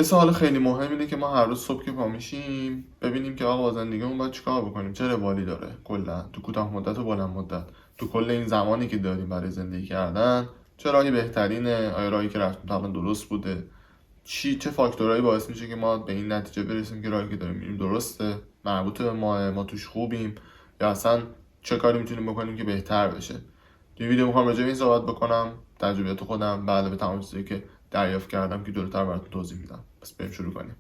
سوال خیلی مهم اینه که ما هر روز صبح که پا میشیم ببینیم که آقا با زندگیمون باید چیکار بکنیم، چه روالی داره کلا تو کوتاه مدت و بلند مدت، تو کل این زمانی که داریم برای زندگی کردن چه راهی بهترینه، آیا راهی که رفتیم تا الان درست بوده، چه فاکتورهایی باعث میشه که ما به این نتیجه برسیم که راهی که داریم میریم درسته، مربوطه به ما توش خوبیم، یا اصلا چه کاری میتونیم بکنیم که بهتر بشه. توی ویدیو میخوام راجع به این صحبت بکنم، تجربیات خودم بعد به تمام چیزایی که دریافت کردم که جلوتر براتون توضیح میدم. پس بریم شروع کنیم.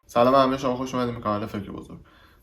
سلام همه شما، خوش اومدید به کانال فکر بزرگ.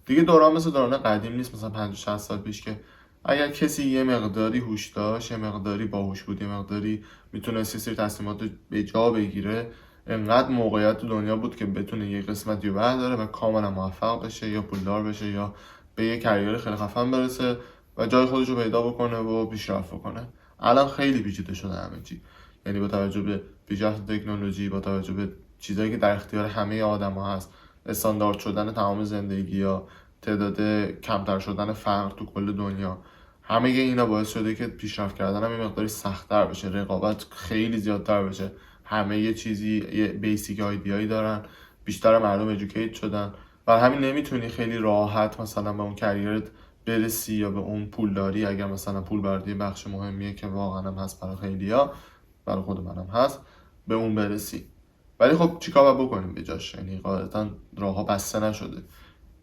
دیگه دوران مثل دوران قدیم نیست، مثلا 50 60 سال پیش که اگر کسی یه مقداری هوش داشت، یه مقداری باهوش بود، یه مقداری میتونست یه سری تصمیمات رو به جا بگیره، انقدر موقعیت تو دنیا بود که بتونه یه قسمتی رو برداره و کاملا موفق بشه یا پولدار بشه یا به یه کریر خیلی خفن برسه و جای خودش رو پیدا بکنه و پیشرفت بکنه. الان خیلی پیچیده شده همه چی، یعنی با توجه به پیشرفت تکنولوژی، با توجه به چیزایی که در اختیار همه آدم‌ها هست، استاندارد شدن تمام زندگی یا تعداد کمتر شدن فقر تو کل دنیا، همه اینا باعث شده که پیشرفت کردن هم یه مقداری سخت‌تر بشه، رقابت خیلی زیادتر بشه، همه یه چیزی یه بیسیک آیدیایی دارن، بیشتر مردم ادوکییت شدن و همین نمیتونی خیلی راحت مثلا به اون کریرت برسی یا به اون پولداری، اگر مثلا پول بردی بخش مهمیه که واقعا هم هست برای خیلیا، برای خود منم هست، به اون برسی. ولی خب چیکار باید بکنیم به جاش؟ یعنی قاعدتا راهها بسته نشده.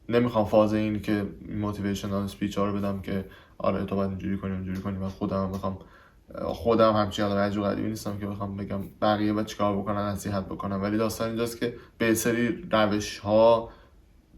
نمیخوام فاز این که موتیویشنال اسپیچ ها رو بدم که آره تو باید اینجوری کنی اونجوری کنی، من خودم همچین آدم عجیب غریبی نیستم که بخوام بگم بقیه باید چیکار بکنن، نصیحت بکنم. ولی داستان اینجاست که به سری روش ها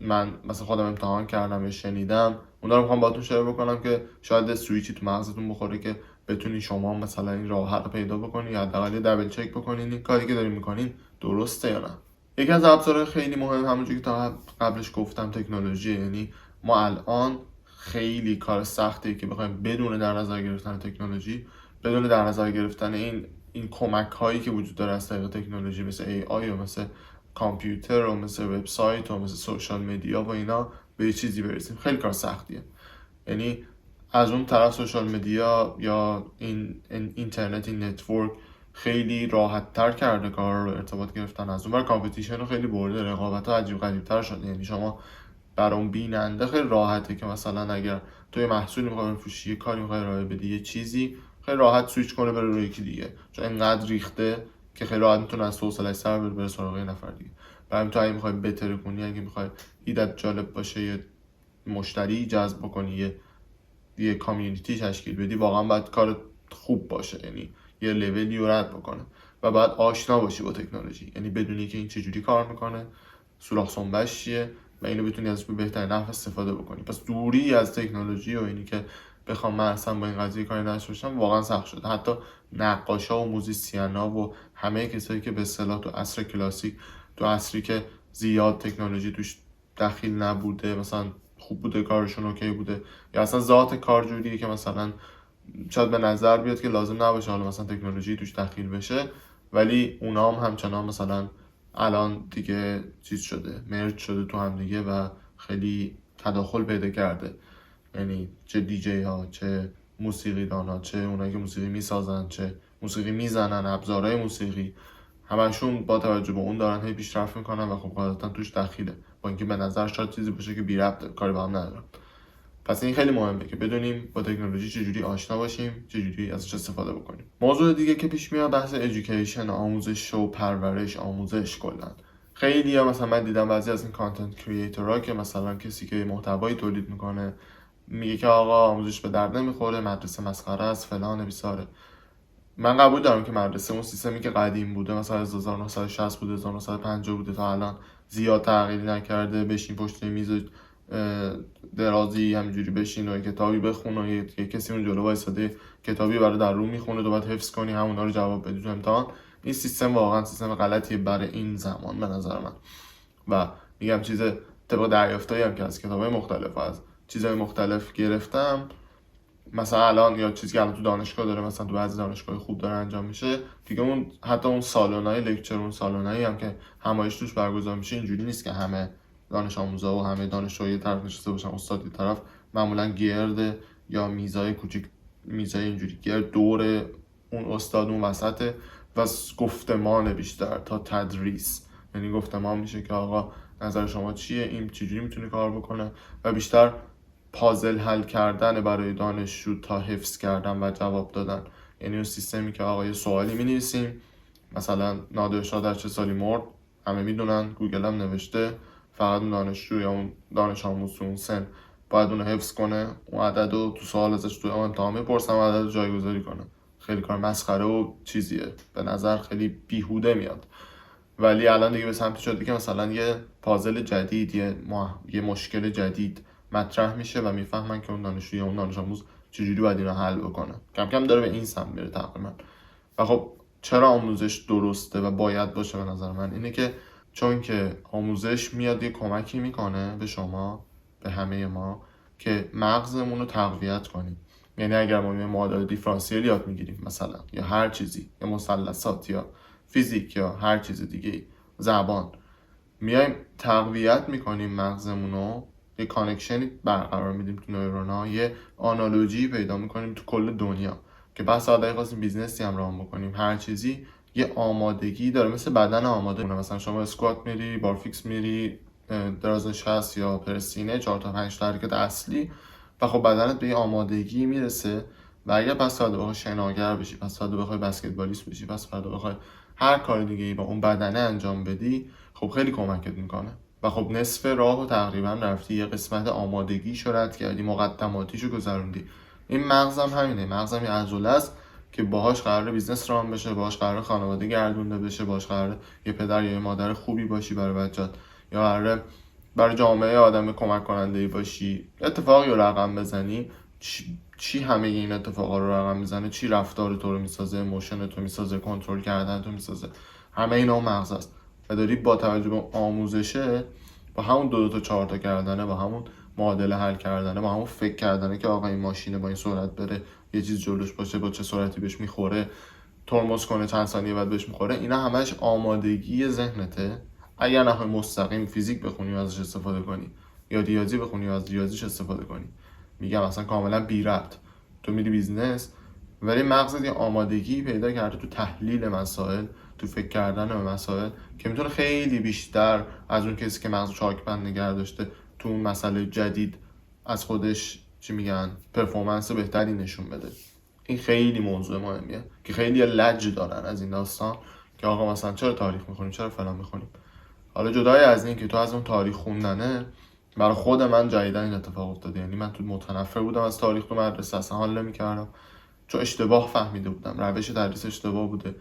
من مثلا خودم امتحان کردم یا شنیدم، اونا رو میخوام باهاتون شیر بکنم که شاید سویچی تو مغزتون بخوره که بتونی شما مثلا این راه حل پیدا بکنی یا حداقل یه دبل چک بکنین این کاری که دارین میکنین درسته یا نه. یکی از ابزارهای خیلی مهم، همونجوری که تا قبلش گفتم، تکنولوژی. یعنی ما الان خیلی کار سختیه که بخوایم بدون در نظر گرفتن تکنولوژی، بدون در نظر گرفتن این کمک هایی که وجود داره از طریق تکنولوژی مثل ای آی و مثل کامپیوتر و مثل وبسایت و مثل سوشال مدیا و اینا به یه چیزی برسیم. خیلی کار سختیه. یعنی از اون طرف سوشال مدیا یا این اینترنت، این نتورک خیلی راحت تر کرده کار رو، ارتباط گرفتن. از اون بر کامپیتیشن رو خیلی برده، رقابت ها عجیب غریب تر شده. یعنی شما برای اون بیننده خیلی راحته که مثلا اگر توی محصولی میخوای بفروشی، یه کاری میخوای ارائه بدی، یه چیزی، خیلی راحت سویچ کنه بره روی یکی دیگه، چون اینقدر ریخته که خیلی راحت میتونه از حوصله‌اش سر بره سراغ یه نفر دیگه. برای تو اگه میخوای بهتر کنی، اگه میخوای ایدت جالب باشه، یه مشتری جذب بکنی، یه کامیونیتی تشکیل بدی، واقعا باید کار خوب باشه، یعنی یه لولی رو رد بکنه و بعد آشنا باشی با تکنولوژی، یعنی بدونی که این چجوری کار میکنه، سوراخ سنبش چیه و اینو بتونی ازش به بهترین نحو استفاده بکنی. پس دوری از تکنولوژی و اینی که بخوام من اصلا با این قضیه کاری نداشته باشم واقعا سخت شده. حتی نقاشا و موزیسینا و همه کسایی که به اصطلاح تو عصر کلاسیک، تو عصری که زیاد تکنولوژی توش دخیل نبوده، مثلا خوب بوده، کارشون اوکی بوده، یا اصلا ذات کار جوریه که مثلا شاید به نظر بیاد که لازم نباشه حالا مثلا تکنولوژی توش دخیل بشه، ولی اونا هم همچنان مثلا الان دیگه چیز شده، مرج شده تو هم دیگه و خیلی تداخل پیدا کرده. یعنی چه دیجی ها، چه موسیقی دان ها، چه اونایی که موسیقی میسازن، چه موسیقی میزنن، ابزارهای موسیقی، همشون با توجه به اون دارن هی پیشرفت میکنن و خب غالبا توش دخیله، با اینکه به نظر شاید چیزی باشه که بی ربطه، کاری با هم ندارن. پس این خیلی مهمه که بدونیم با تکنولوژی چجوری آشنا باشیم، چجوری ازش استفاده بکنیم. موضوع دیگه که پیش میاد بحث ادویکیشن، آموزش و پرورش، آموزش کلا. خیلی ها مثلا من دیدم بعضی از این کانتنت کریئتورها که مثلا کسی که محتوایی تولید میکنه میگه که آقا آموزش به درد نمیخوره، مدرسه مسخره است، فلان بیساره. من قبول دارم که مدرسه اون سیستمی که قدیم بوده، مثلا از 1960 بوده، 1950 بوده تا الان زیاد تغییر نکرده، بشین پشت میز درازی همینجوری بشین و کتابی بخون و یه کسی اون جلو وایساده کتابی برای در رو میخونه، تو باید حفظ کنی همونا رو جواب بدی تو امتحان. این سیستم واقعا سیستم غلطیه برای این زمان به نظر من. و میگم چیز طبق دریافتایی هم که از کتابای مختلف و از چیزهای مختلف گرفتم، مثلا الان یا چیزی که الان تو دانشگاه داره، مثلا تو بعضی دانشگاه خوب داره انجام میشه دیگه، اون حتی اون سالن‌های لکچر، اون سالن‌هایی هم که همایش توش برگزار میشه اینجوری نیست که همه دانش آموزا و همه دانشجوها یه طرف نشسته باشن، استاد یه طرف، معمولا گرد یا میزای کوچیک، میزای اینجوری گرد دور اون استاد اون وسطه و گفتمان بیشتر تا تدریس. یعنی گفتمان میشه که آقا نظر شما چیه، این چجوری میتونه کار بکنه، و بیشتر پازل حل کردن برای دانشجو تا حفظ کردن و جواب دادن. یعنی اون سیستمی که آقا یه سوالی می‌نویسیم، مثلا نادر شاه در چه سالی مرد، همه میدونن، گوگل هم نوشته، فقط اون دانشجو یا اون دانش آموز اون سن باید اون رو حفظ کنه، اون عدد رو تو سوال ازش تو امتحان میپرسن و عدد رو جایگذاری کنه. خیلی کار مسخره و چیزیه، به نظر خیلی بیهوده میاد. ولی الان دیگه به سمت شده که مثلا یه پازل جدید، یه مشکل جدید مطرح میشه و میفهمن که اون دانشجو یا اون دانش آموز چجوری باید این رو حل بکنه. کم کم داره به این سمت میره تقریبا. و خب چرا آموزش درسته و باید باشه به نظر من اینه که چون که آموزش میاد یه کمکی میکنه به شما، به همه ما، که مغزمون رو تقویت کنیم. یعنی اگر ما یه معادله دیفرانسیل یاد میگیریم مثلا، یا هر چیزی، یا مثلثات یا فیزیک یا هر چیز دیگه، زبان، میایم تقویت میکنیم مغزمون رو، یه کانکشنی برقرار میدیم تو نورونا، یه آنالوجی پیدا میکنیم تو کل دنیا که بس اگه خواستیم بیزنسی هم راه بکنیم، هر چیزی یه آمادگی داره، مثل بدن آماده مونه. مثلا شما اسکوات میری، بارفیکس میری، دراز نشست یا پرسینه، 4 تا 5 تا حرکت اصلی، و خب بدنت به یه آمادگی میرسه. و اگر پس فردا بخوای شناگر بشی، پس فردا بخوای بسکتبالیست بشی، پس فردا بخوای هر کار دیگه ای با اون بدنه انجام بدی، خب خیلی کمکت میکنه. و خب نصف راهو تقریبا رفتی، یه قسمت آمادگیشو رد کردی، مقدماتیشو گذروندی. این مغزم همینه، مغزم یه عضله است که باهاش قراره بیزنس ران بشه، باهاش قراره خانواده گردونده بشه، باهاش قراره یه پدر یا یه مادر خوبی باشی برای بچت، یا قراره برای جامعه آدم کمک کننده باشی. اتفاقی رو رقم بزنی، چی همه این اتفاقا رو رقم میزنه، چی رفتار تو رو میسازه، موشن تو میسازه، کنترل کردن تو میسازه، همه اینا مغز است. و داری با توجه به آموزشه، با همون 2 تا 4 تا کردنه، با همون معادله حل کردنه، با همون فکر کردنه که آقا این ماشینه با این سرعت بره، یه چیز جلوش باشه با چه سرعتی بهش میخوره، ترمز کنه چند ثانیه بعد بهش میخوره، اینا همش آمادگی ذهنته. اگر نخوای مستقیم فیزیک بخونی و ازش استفاده کنی، یا ریاضی بخونی و از ریاضیش استفاده کنی، میگم اصلا کاملا بی ربط، تو میری بیزنس ولی مغزت یه آمادگی پیدا کرده تو تحلیل مسائل، تو فکر کردن به مسائل، که میتونه خیلی بیشتر از اون کسی که مغز چاکبند نگه داشته تو اون مسئله جدید از خودش چی میگن پرفورمنس بهتری نشون بده. این خیلی موضوع مهمیه که خیلی لج دارن از این داستان، که آقا مثلا چرا تاریخ میخونیم، چرا فلان میخونیم. حالا جدای از این که تو از اون تاریخ خوندنه، برای خود من جدیدن این اتفاق افتاده. یعنی من تو متنفر بودم از تاریخ تو مدرسه، اصلا حال نمی‌کردم چون اشتباه فهمیده بودم، روش تدریس اشتباه بوده.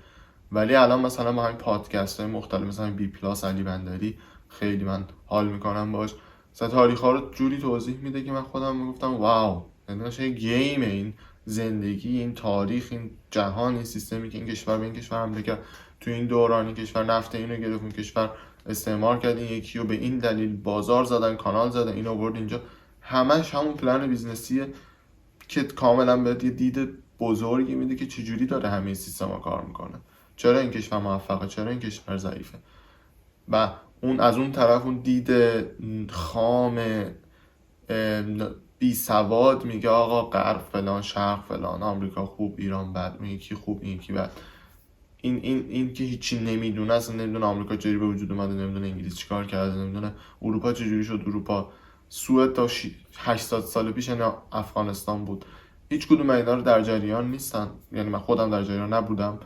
ولی الان مثلا با همین پادکست های مختلف، مثلا بی پلاس علی بندری، خیلی من حال میکنم باش. مثلا تاریخ ها رو جوری توضیح میده که من خودم میگفتم واو، یعنی چه گیم این زندگی، این تاریخ، این جهان، این سیستمی که این کشور به این کشور حمله کرد، تو این دوران این کشور نفت اینو گرفت، اون کشور استعمار کرد این یکی رو، به این دلیل بازار زدن، کانال زدن، اینو آورد اینجا. همش همون پلن بیزنسیه که کاملا بهت یه دید بزرگی میده که چجوری داره همه سیستما کار میکنه، چرا این کشور موفقه، چرا این کشور ضعیفه. و اون از اون طرف اون دید خام بی سواد میگه آقا غرب فلان، شرق فلان، آمریکا خوب، ایران بد، اون یکی خوب، این یکی بد. این که هیچی نمیدونه، اصلا نمیدونه آمریکا چجوری به وجود اومده، نمیدونه انگلیس چیکار کرده، نمیدونه اروپا چجوری شد اروپا. سوئد تا 80 سال پیش افغانستان بود. هیچ کدوم اینا رو در جریان نیستن، یعنی من خودم در جریان نبودم.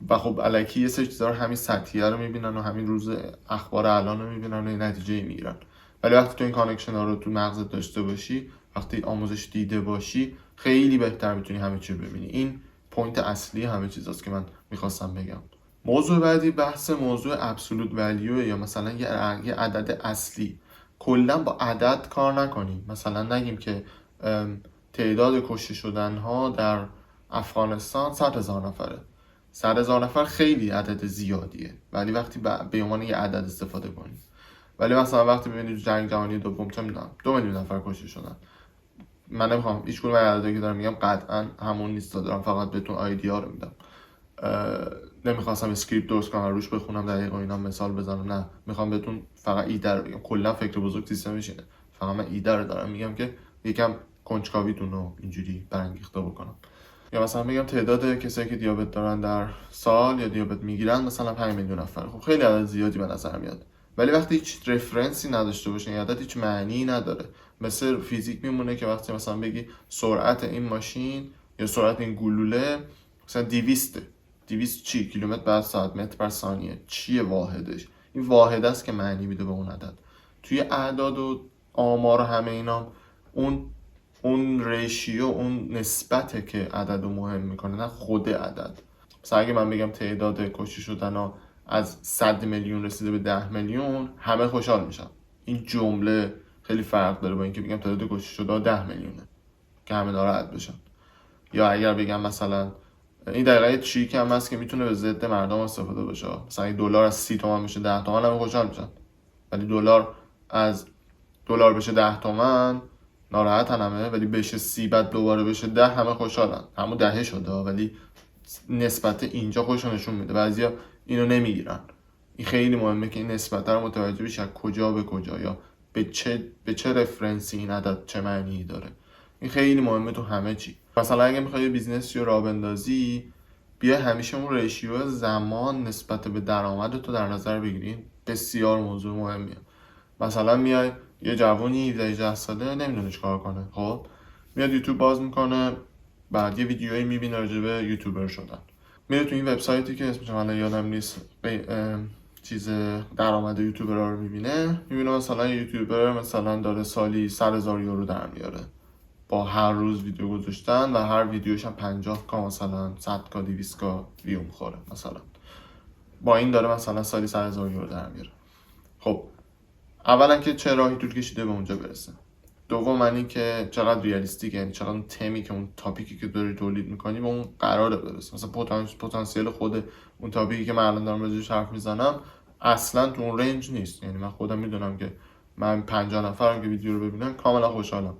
و خب الکی یه سری چیزا رو همین سطحیه رو میبینن و همین روز اخبار الان رو میبینن و این نتیجه میگیرن. ولی وقتی تو این کانکشن ها رو تو مغزت داشته باشی، وقتی آموزش دیده باشی، خیلی بهتر میتونی همه چی رو ببینی. این پوینت اصلی همه چیزاست که من میخواستم بگم. موضوع بعدی بحث موضوع ابسولوت ولیو، یا مثلا یه عدد اصلی. کلا با عدد کار نکنیم. مثلا نگیم که تعداد کشته شدن ها در افغانستان 100,000 نفره. 100,000 نفر خیلی عدد زیادیه، ولی وقتی به عنوان یه عدد استفاده کنیم. ولی مثلا وقتی ببینید جنگ جهانی دوم چه میدونم 2 میلیون نفر کشته شدن، من نمیخوام هیچ کدوم عددی که دارم میگم قطعا همون نیست، دارم فقط بهتون ایده رو میدم. نمیخواستم اسکریپت درست کنم روش بخونم دقیق و اینا مثال بزنم، نه میخوام بهتون فقط ایده رو بگم. کلا فکر بزرگ سیستمش اینه، فقط من ایده رو دارم میگم که یکم کنجکاویتون رو اینجوری برانگیخته بکنم. یا مثلا بگم تعداد کسایی که دیابت دارن در سال یا دیابت میگیرن مثلا 5 میلیون نفر. خب خیلی عدد زیادی به نظر میاد، ولی وقتی هیچ رفرنسی نداشته باشه این عدد هیچ معنی نداره. مثل فیزیک میمونه که وقتی مثلا بگی سرعت این ماشین یا سرعت این گلوله مثلا 200 چی کیلومتر بر ساعت، متر بر ثانیه، چیه واحدش؟ این واحد است که معنی میده به اون عدد. توی اعداد و آمار و همه اینا اون ریشیو، اون نسبته که عدد رو مهم میکنه، نه خود عدد. مثلا اگه من بگم تعداد کشته شدن ها از 100 میلیون رسیده به 10 میلیون، همه خوشحال میشن. این جمله خیلی فرق داره با اینکه بگم تعداد کشته شده 10 میلیونه که همه ناراحت بشن. یا اگر بگم مثلا این دقیقه تریک هم هست که میتونه به ضد مردم استفاده بشه. مثلا این دلار از 30 تومن بشه 10 تومن همه خوشحال میشن، ولی دلار بشه 10 تومن ناراحتن همه، ولی بشه 30 بعد دوباره بشه 10 همه خوشحالن. همون 10 شده ولی نسبت اینجا خودشون نشون میده. بعضیا اینو نمیگیرن. این خیلی مهمه که این نسبت رو متوجه بشی از کجا به کجا یا به چه رفرنسی این عدد چه معنی داره. این خیلی مهمه تو همه چی. مثلا اگه میخوای بیزنسی رو راه بندازی، بیا همیشه اون ریشیو زمان نسبت به درآمدت رو در نظر بگیرین. بسیار موضوع مهمیه. مثلا میای یه جوونی 18 ساله نمیدونه چیکار کنه، خب میاد یوتیوب باز میکنه، بعد یه ویدیویی میبینه راجع به یوتیوبر شدن، میره تو این وبسایتی که اسمش من یادم نیست، چیز درآمد یوتیوبرها رو میبینه مثلا یوتیوبر مثلا داره سالی 100,000 یورو در میاره با هر روز ویدیو گذاشتن و هر ویدیوش هم 50 مثلا 100 200 ویو میخوره. مثلا با این داره مثلا سالی 100,000 یورو در میاره. خب اولا که چه راهی طول کشیده به اونجا برسه، دوم این که چقدر ریالیستیکه، یعنی چقدر اون تمی که اون تاپیکی که داری تولید میکنی به اون قراره برسه. مثلا پتانسیل خود اون تاپیکی که من الان دارم راجعش حرف میزنم اصلا تو اون رنج نیست. یعنی من خودم میدونم که من 50 نفرم که ویدیو رو ببینن کاملا خوشحالم،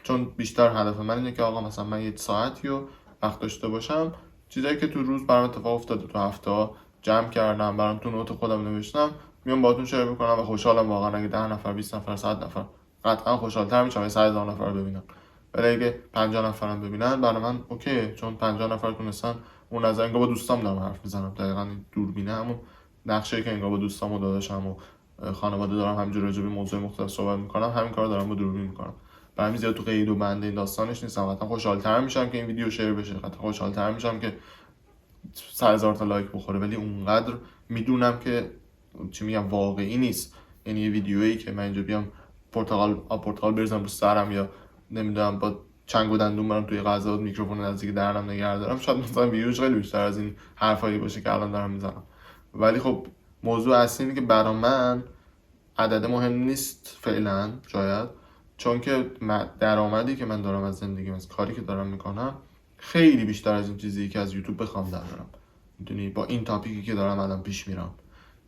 چون بیشتر هدف من اینه که آقا مثلا من یه ساعتی رو وقت داشته باشم، چیزایی که تو روز برام اتفاق افتاده تو هفته ها جمع کردم برام تو نوت خودم نوشتم میام باهاتون شیر بکنم و خوشحالم. واقعا اگه 10 نفر 20 نفر 100 نفر قطعا خوشحال‌تر میشم اگه 100,000 نفر ببینن، ولی اگه 50 نفرم ببینن برای من اوکی، چون 50 نفر تونستن اون نظر انگار با دوستام دارم حرف میزنم. دقیقاً این دوربینه همون نقشه‌ای که انگار با دوستام و داداشم و خانواده دارم همینجوری راجع به موضوع مختلف صحبت میکنم، همین کارو دارم با دوربین میکنم. برای همین زیاد تو قید و بند این داستانش نیستم. حتما خوشحال‌تر میشم که این ویدیو شیر بشه، حتما خوشحال‌تر میشم که 100,000 تا لایک بخوره، ولی اونقدر میدونم که چی میگم واقعی نیست. یعنی یه ویدیویی که من اینجا بیام پرتقال بریزم رو سرم یا نمیدونم با چنگ و دندون برم توی غذا میکروفون نزدیک دهنم نگه دارم، شاید مثلا ویوش خیلی بیشتر از این حرفایی باشه که الان دارم میزنم. ولی خب موضوع اصلی اینه که برای من عدد مهم نیست فعلا، شاید چون که درآمدی که من دارم از زندگیم، از کاری که دارم میکنم خیلی بیشتر از این چیزی که از یوتیوب بخوام درارم. میدونی با این تاپیکی که دارم الان پیش میرم،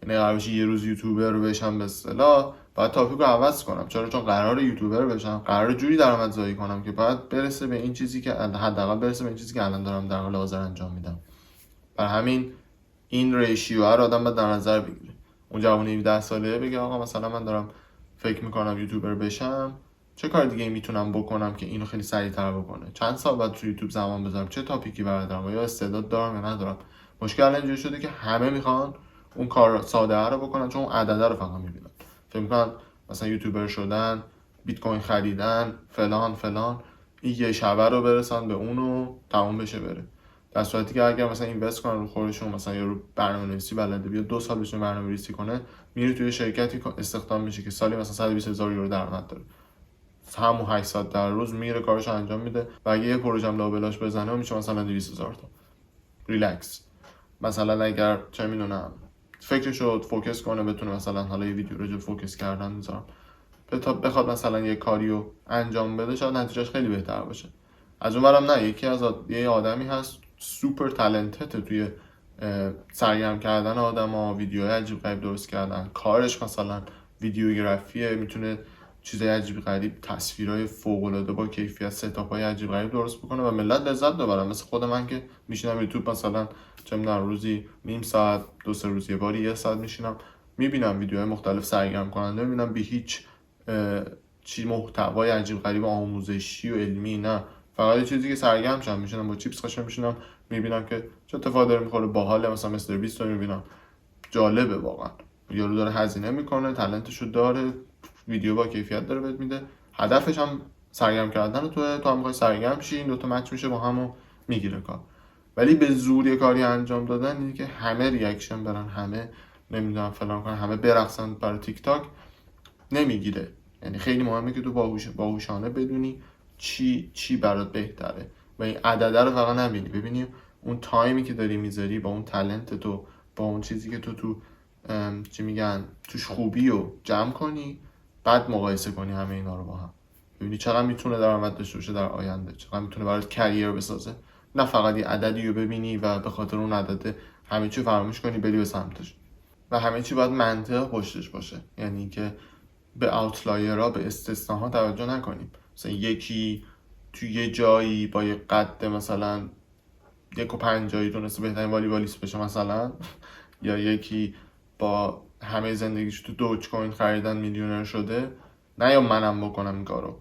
یعنی قرار بشه یه روز یوتیوبر بشم به اصطلاح، باید تاپیک رو عوض کنم. چرا؟ چون قرار یوتیوبر بشم، قرار جوری درآمدزایی کنم که باید برسه به این چیزی که حداقل برسه به این چیزی که الان دارم در حال حاضر انجام میدم. برای همین این ریشیو رو آدم باید در نظر بگیره. اون جوونی 17 ساله بگه آقا مثلا من دارم فکر میکنم یوتیوبر بشم، چه کار دیگه میتونم بکنم که اینو خیلی سریعتر بکنه؟ چند سال بعد تو یوتیوب زمان بذارم؟ چه تاپیکی بردارم؟ یا استعداد دارم یا ندارم؟ مشکل اینجوری شده که همه میخوان اون کار ساده رو بکنن، چون اون عدده رو فقط میبینن. فکر میکنن مثلا یوتیوبر شدن، بیت کوین خریدن، فلان این یه شبه رو برسن به اونو تموم بشه بره. در صورتی که اگر مثلا اینوست کنن رو خودشون، مثلا یا رو برنامه‌نویسی بلده، بیا 2 سال بشه برنامه‌نویسی کنه، میره توی شرکتی استخدام میشه که سالی مثلا 120,000 یورو درآمد داره، همون 8 ساعت در روز میره کارشو انجام میده و اگه یه پروژه هم لابلاش بزنه میشه مثلا 200,000 تا ریلکس. مثلا اگر چه میدونم فکرشو فوکس کنه، بتونه مثلا حالا یه ویدیو رو فوکس کردن میذارم بخواد مثلا یه کاریو انجام بده، شاید نتیجهش خیلی بهتر باشه. از اونورم نه، یکی از یه آدمی هست سوپر تالنتد توی سرگرم کردن آدما، ویدیوهای عجیب غریب درست کردن، کارش مثلا ویدیوگرافیه، میتونه چیزای عجیب غریب، تصویرهای فوق العاده با کیفیت، ستاپ‌های عجیب غریب درست بکنه و ملت لذت ببرن. مثل خود من که میشینم یوتیوب مثلا چه می‌دونم روزی نیم ساعت 2-3 روز یه باری 1 ساعت میشینم میبینم ویدیوهای مختلف سرگرم کننده، میبینم بی هیچ چی محتوای عجیب غریب آموزشی و علمی، نه فقط چیزی که سرگرم شم میشینم با چیپس قشنگ میشینم میبینم که چه اتفاقی داره میخوره، باحال. مثلا مستر بیست رو میبینم، جالبه واقعا. یارو داره هزینه میکنه، تالنتشو داره، ویدیو با کیفیت داره بهت میده، هدفش هم سرگرم کردن تو هم میخوای سرگرم شی، این دوتا مچ میشه با همو میگیره کار. ولی به زور یه کاری انجام دادن اینه که همه ریاکشن برن، همه نمیدونم فلان کنن، همه برقصن برای تیک تاک، نمیگیره. یعنی خیلی مهمه که تو باهوشانه بدونی چی برات بهتره و این عدده رو فقط نبینی، ببینی اون تایمی که داری میذاری با اون تالنت تو، با اون چیزی که تو چی میگن توش خوبی رو جمع کنی، بعد مقایسه کنی همه اینا رو با هم، ببینی چقدر میتونه درآمد داشته باشه در آینده، چقدر میتونه برات کریر بسازه. نه فقط یه عددی رو ببینی و به خاطر اون عدد همه چی فراموش کنی بری به سمتش. و همه چی باید منطق پشتش باشه، یعنی که به اوتلایرها، به استثناها توجه نکنیم. مثلا یکی تو یه جایی با یه قد مثلا 1.50 تونسته بهترین والیبالیست بشه مثلا یا یکی با همه زندگیش تو دوج کوین خریدن میلیونر شده، نه یا منم بکنم این کارو.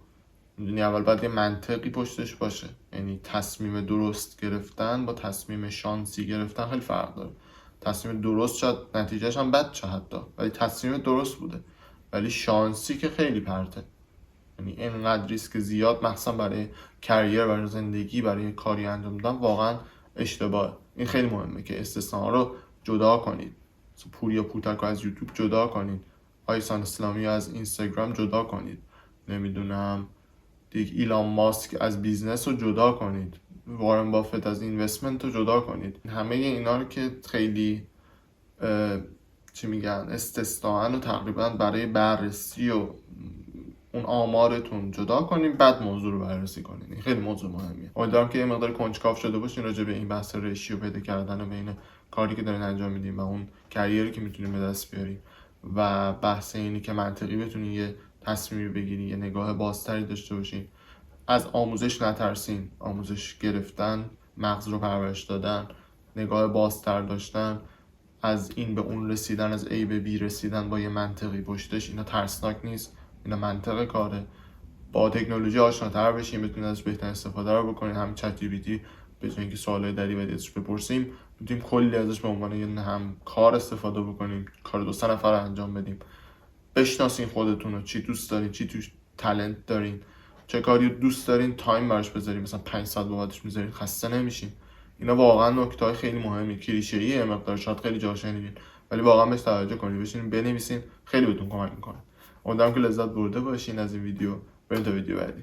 میدونی اول باید یه منطقی پشتش باشه، یعنی تصمیم درست گرفتن با تصمیم شانسی گرفتن خیلی فرق داره. تصمیم درست شاید نتیجهش هم بد شه حتی، ولی تصمیم درست بوده. ولی شانسی که خیلی پرته، یعنی اینقدر ریسک زیاد مخصوصا برای کریر، برای زندگی، برای کاری انجام دادن واقعا اشتباهه. این خیلی مهمه که استثناء رو جدا کنید. پوریا پوتک رو از یوتیوب جدا کنید، آیسان اسلامی رو از اینستاگرام جدا کنید، نمیدونم دیگه ایلان ماسک از بیزنس رو جدا کنید، وارن بافت از اینوستمنت رو جدا کنید. همه اینا رو که خیلی چی میگن استثناءن و تقریبا برای بررسی و اون آمارتون جدا کنیم، بعد موضوع رو بررسی کنیم. این خیلی موضوع مهمیه. امیدوارم که یه مقدار کنجکاو شده باشین راجع به این بحث ریشیو پیدا کردن و بین کاری که دارین انجام میدین و اون کریری که میتونین به دست بیارین و بحث اینی که منطقی بتونین یه تصمیمی بگیرین، یه نگاه بازتری داشته باشین. از آموزش نترسین، آموزش گرفتن، مغز رو پرورش دادن، نگاه بازتر داشتن، از این به اون رسیدن، از A به B رسیدن با یه منطقی پشتش، اینا ترسناک نیست، اینا منطق کاره. با تکنولوژی آشناتر بشین، بتونید ازش بهترین استفاده رو بکنید. هم چت جی پی تی به جای اینکه سوالای دریوری ازش بپرسیم میتونیم کلی ازش به عنوان یه هم کار استفاده بکنیم، کار 2-3 نفر رو انجام بدیم. بشناسین خودتون رو، چی دوست دارین، چی توش تالنت دارین، چه کاری دوست دارین تایم براش بذارین، مثلا 5 ساعت بابتش میذارین خسته نمیشین. اینا واقعا نکته‌های خیلی مهمی، کلیشه‌ایه مقدار، شاید خیلی جا شنیدین ولی واقعا بهش توجه کنید، بشینین بنویسین، خیلی بهتون کمک میکنه. امیدوارم که لذت برده باشین از این ویدیو. بریم تا ویدیو بعدی.